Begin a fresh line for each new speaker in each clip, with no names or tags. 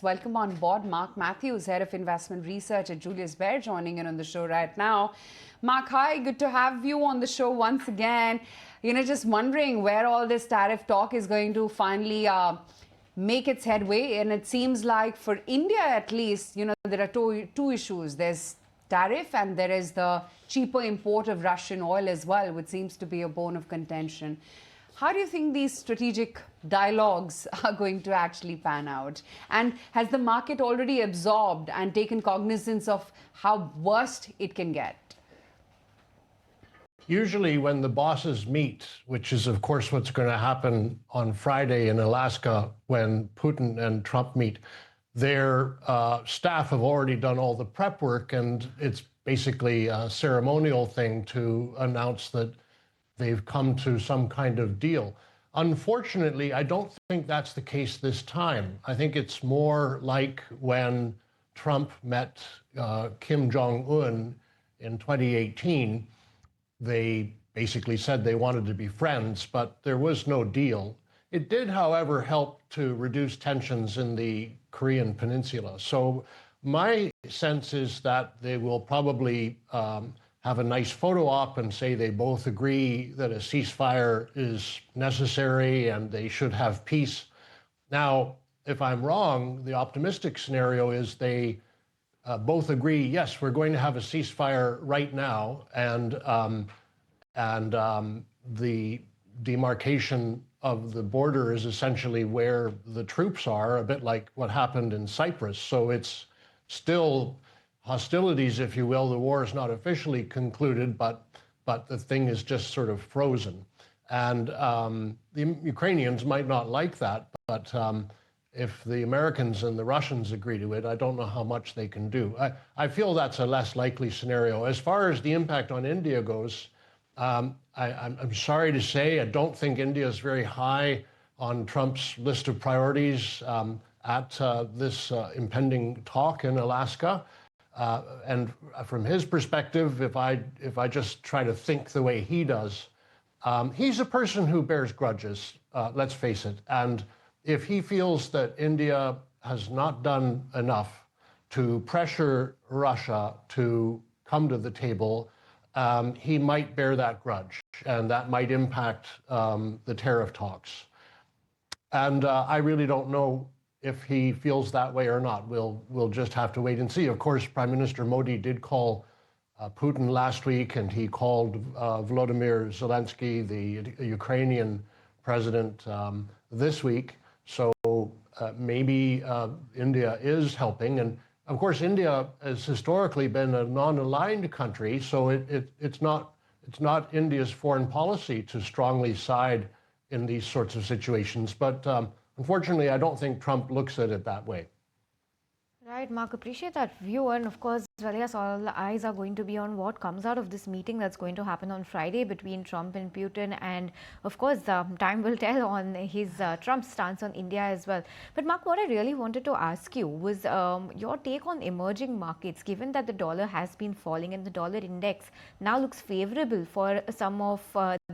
Let's welcome on board Mark Mathews, Head of Investment Research at Julius Baer, joining in on the show right now. Mark, hi, good to have you on the show once again. Just wondering where all this tariff talk is going to finally make its headway. And it seems like for India, at least, there are two issues. There's tariff and there is the cheaper import of Russian oil as well, which seems to be a bone of contention. How do you think these strategic dialogues are going to actually pan out? And has the market already absorbed and taken cognizance of how worst it can get?
Usually when the bosses meet, which is of course what's going to happen on Friday in Alaska when Putin and Trump meet, their staff have already done all the prep work, and it's basically a ceremonial thing to announce that they've come to some kind of deal. Unfortunately, I don't think that's the case this time. I think it's more like when Trump met Kim Jong-un in 2018. They basically said they wanted to be friends, but there was no deal. It did, however, help to reduce tensions in the Korean Peninsula. So my sense is that they will probably have a nice photo op and say they both agree that a ceasefire is necessary and they should have peace. Now, if I'm wrong, the optimistic scenario is they both agree, yes, we're going to have a ceasefire right now, and the demarcation of the border is essentially where the troops are, a bit like what happened in Cyprus. So it's still hostilities, if you will. The war is not officially concluded, but the thing is just sort of frozen. And the Ukrainians might not like that, but if the Americans and the Russians agree to it, I don't know how much they can do. I feel that's a less likely scenario. As far as the impact on India goes, I'm sorry to say, I don't think India is very high on Trump's list of priorities at this impending talk in Alaska. And from his perspective, if I just try to think the way he does, he's a person who bears grudges, let's face it. And if he feels that India has not done enough to pressure Russia to come to the table, he might bear that grudge, and that might impact the tariff talks. And I really don't know if he feels that way or not. We'll just have to wait and see. Of course, Prime Minister Modi did call Putin last week, and he called Volodymyr Zelensky, the Ukrainian president, this week. So maybe India is helping. And of course, India has historically been a non-aligned country, so it's not India's foreign policy to strongly side in these sorts of situations. But unfortunately, I don't think Trump looks at it that way.
Right, Mark, appreciate that view. And of course, well, yes, all the eyes are going to be on what comes out of this meeting that's going to happen on Friday between Trump and Putin. And of course, time will tell on his Trump's stance on India as well. But Mark, what I really wanted to ask you was your take on emerging markets, given that the dollar has been falling and the dollar index now looks favorable for some of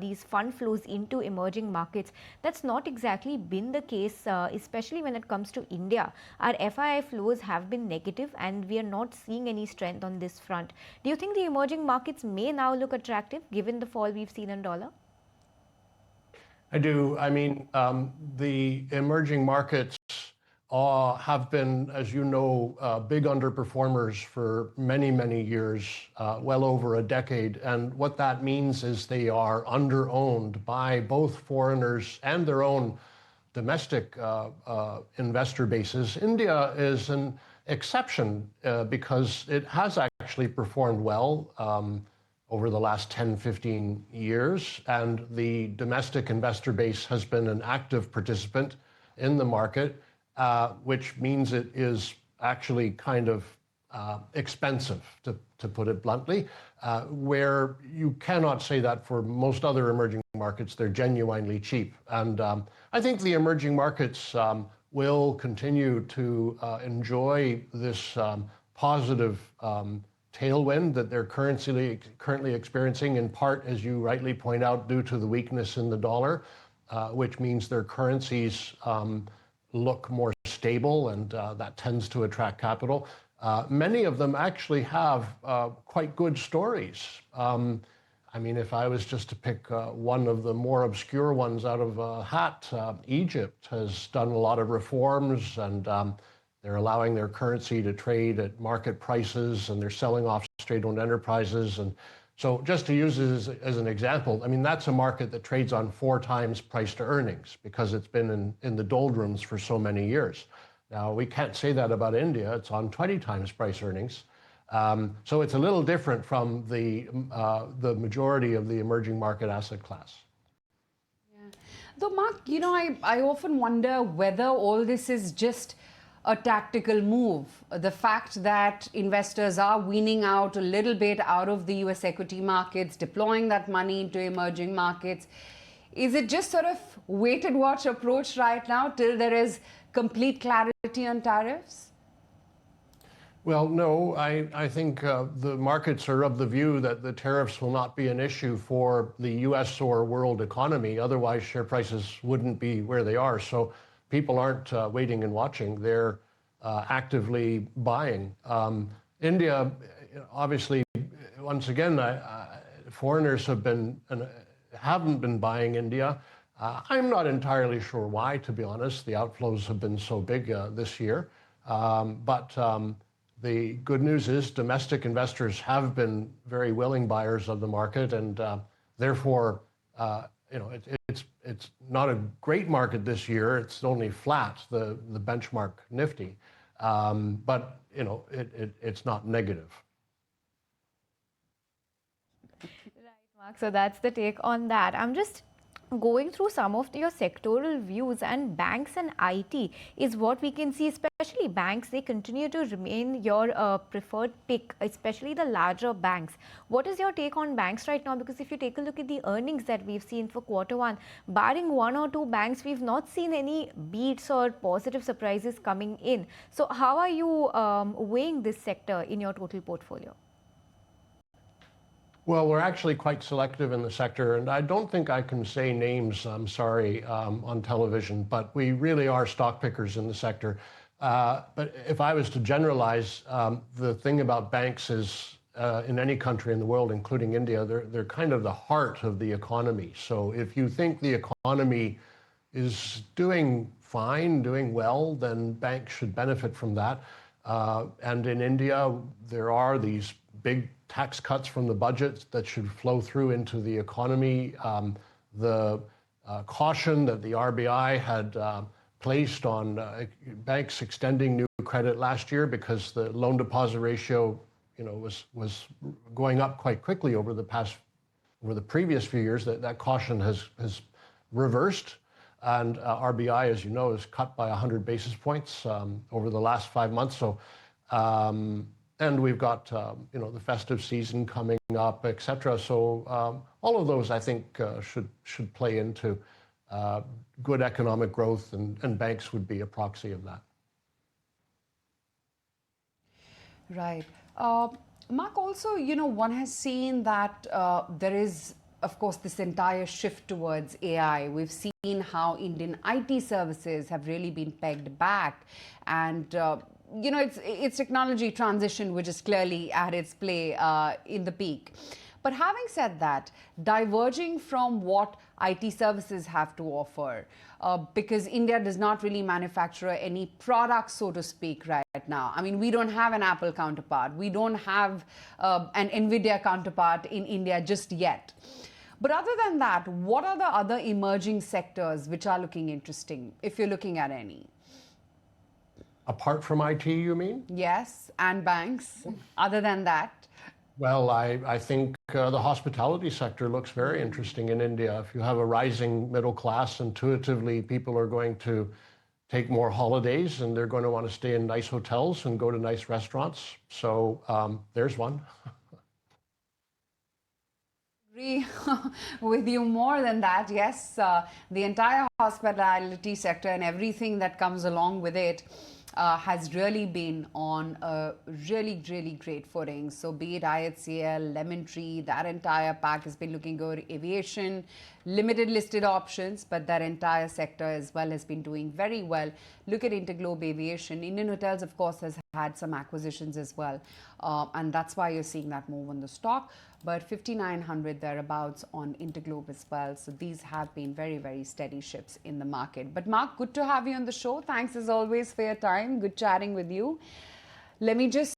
these fund flows into emerging markets. That's not exactly been the case, especially when it comes to India. Our FII flows have been negative and we are not seeing any strength on this front. Do you think the emerging markets may now look attractive given the fall we've seen in dollar?
I do. I mean, the emerging markets have been, as you know, big underperformers for many, many years, well over a decade. And what that means is they are underowned by both foreigners and their own domestic investor bases. India is an exception because it has actually performed well over the last 10, 15 years, and the domestic investor base has been an active participant in the market, which means it is actually kind of expensive, to put it bluntly, where you cannot say that for most other emerging markets. They're genuinely cheap. And I think the emerging markets will continue to enjoy this positive tailwind that they're currently experiencing, in part, as you rightly point out, due to the weakness in the dollar, which means their currencies look more stable, and that tends to attract capital. Many of them actually have quite good stories. I mean, if I was just to pick one of the more obscure ones out of a hat, Egypt has done a lot of reforms, and they're allowing their currency to trade at market prices, and they're selling off state-owned enterprises. And so just to use it as an example, I mean, that's a market that trades on 4 times price to earnings because it's been in the doldrums for so many years. Now, we can't say that about India. It's on 20 times price earnings. So it's a little different from the majority of the emerging market asset class.
Yeah. Though, Mark, I often wonder whether all this is just a tactical move. The fact that investors are weaning out a little bit out of the US equity markets, deploying that money into emerging markets. Is it just sort of wait and watch approach right now till there is complete clarity on tariffs?
Well, no, I think the markets are of the view that the tariffs will not be an issue for the US or world economy. Otherwise, share prices wouldn't be where they are. So people aren't waiting and watching. They're actively buying. India, obviously, once again, foreigners haven't been buying India. I'm not entirely sure why, to be honest. The outflows have been so big this year. But the good news is domestic investors have been very willing buyers of the market, and therefore, it's not a great market this year. It's only flat, the benchmark Nifty, but it's not negative.
Right, Mark. So that's the take on that. I'm just going through some of your sectoral views, and banks and IT is what we can see, especially banks. They continue to remain your preferred pick, especially the larger banks. What is your take on banks right now? Because if you take a look at the earnings that we've seen for Q1, barring 1 or 2 banks, we've not seen any beats or positive surprises coming in. So how are you weighing this sector in your total portfolio?
Well, we're actually quite selective in the sector, and I don't think I can say names, I'm sorry, on television, but we really are stock pickers in the sector. But if I was to generalize, the thing about banks is, in any country in the world, including India, they're kind of the heart of the economy. So if you think the economy is doing fine, doing well, then banks should benefit from that. And in India, there are these big tax cuts from the budget that should flow through into the economy. The caution that the RBI had placed on banks extending new credit last year because the loan deposit ratio, was going up quite quickly over the previous few years. That caution has reversed, and RBI, as you know, is cut by 100 basis points over the last 5 months. So. And we've got, the festive season coming up, et cetera. So all of those, I think, should play into good economic growth, and banks would be a proxy of that.
Right. Mark, also, one has seen that there is, of course, this entire shift towards AI. We've seen how Indian IT services have really been pegged back, and it's technology transition which is clearly at its play in the peak. But having said that, diverging from what IT services have to offer, because India does not really manufacture any products, so to speak, right now. I mean, we don't have an Apple counterpart. We don't have an NVIDIA counterpart in India just yet. But other than that, what are the other emerging sectors which are looking interesting, if you're looking at any?
Apart from IT, you mean?
Yes, and banks. Other than that?
Well, I think the hospitality sector looks very interesting in India. If you have a rising middle class, intuitively, people are going to take more holidays, and they're going to want to stay in nice hotels and go to nice restaurants. So there's one.
Agree with you more than that. Yes, the entire hospitality sector and everything that comes along with it has really been on a really, really great footing. So be it IHCL, Lemon Tree, that entire pack has been looking good. Aviation, limited listed options, but that entire sector as well has been doing very well. Look at Interglobe Aviation. Indian Hotels, of course, has had some acquisitions as well. And that's why you're seeing that move on the stock. But 5,900 thereabouts on Interglobe as well. So these have been very, very steady ships in the market. But Mark, good to have you on the show. Thanks as always for your time. Good chatting with you. Let me just